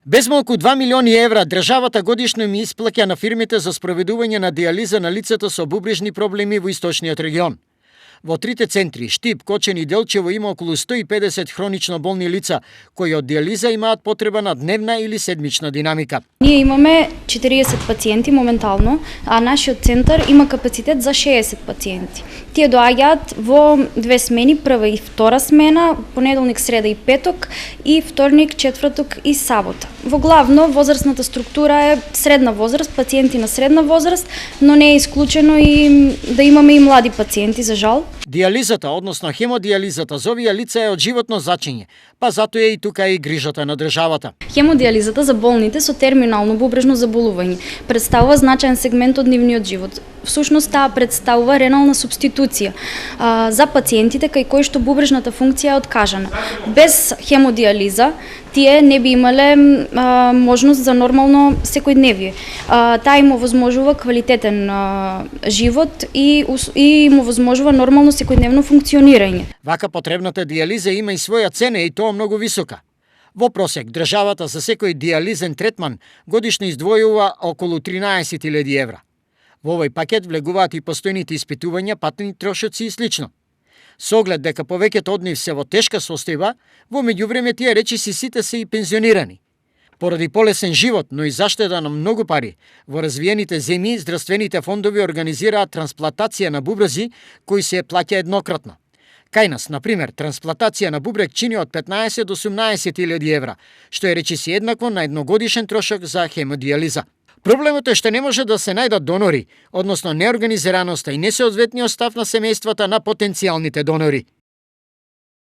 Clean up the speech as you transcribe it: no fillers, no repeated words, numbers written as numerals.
Без малку 2 милиони евра државата годишно им исплаќа на фирмите за спроведување на дијализа на лицата со бубрежни проблеми во источниот регион. Во трите центри, Штип, Кочен и Делчево има околу 150 хронично болни лица, кои од дијализа имаат потреба на дневна или седмична динамика. Ние имаме 40 пациенти моментално, а нашиот центар има капацитет за 60 пациенти. Тие доаѓаат во две смени, прва и втора смена, понеделник, среда и петок, и вторник, четврток и сабота. Во главно, возрастната структура е средна возраст, пациенти на средна возраст, но не е исклучено и да имаме и млади пациенти, за жал. Дијализата, односно хемодијализата за овие лица е од животно значење, па затоа е и тука и грижата на државата. Хемодијализата за болните со терминално бубрежно заболување представува значаен сегмент од нивниот живот. Всушност таа представува ренална субституција за пациентите кај кои што бубрежната функција е откажана. Без хемодијализа тие не би имале можност за нормално секојдневие. Таа им овозможува квалитетен живот и им овозможува нормално секојдневно функционирање. Вака потребната дијализа има и своја цена и тоа многу висока. Во просек, државата за секој дијализен третман годишно издвојува околу 13.000 евра. Во овој пакет влегуваат и постојните испитувања, патни трошоци и слично. Со оглед дека повеќето од нив се во тешка состојба, во меѓувреме тие речиси сите се и пензионирани. Поради полесен живот, но и заштеда на многу пари, во развиените земји здравствените фондови организираат трансплантација на бубрези кои се плаќа еднократно. Кај нас, например, трансплантација на бубрек чини од 15 до 18.000 евра, што е речиси еднакво на едногодишен трошок за хемодијализа. Проблемот е што не може да се најдат донори, односно неорганизираноста и несоодветниот став на семејствата на потенцијалните донори.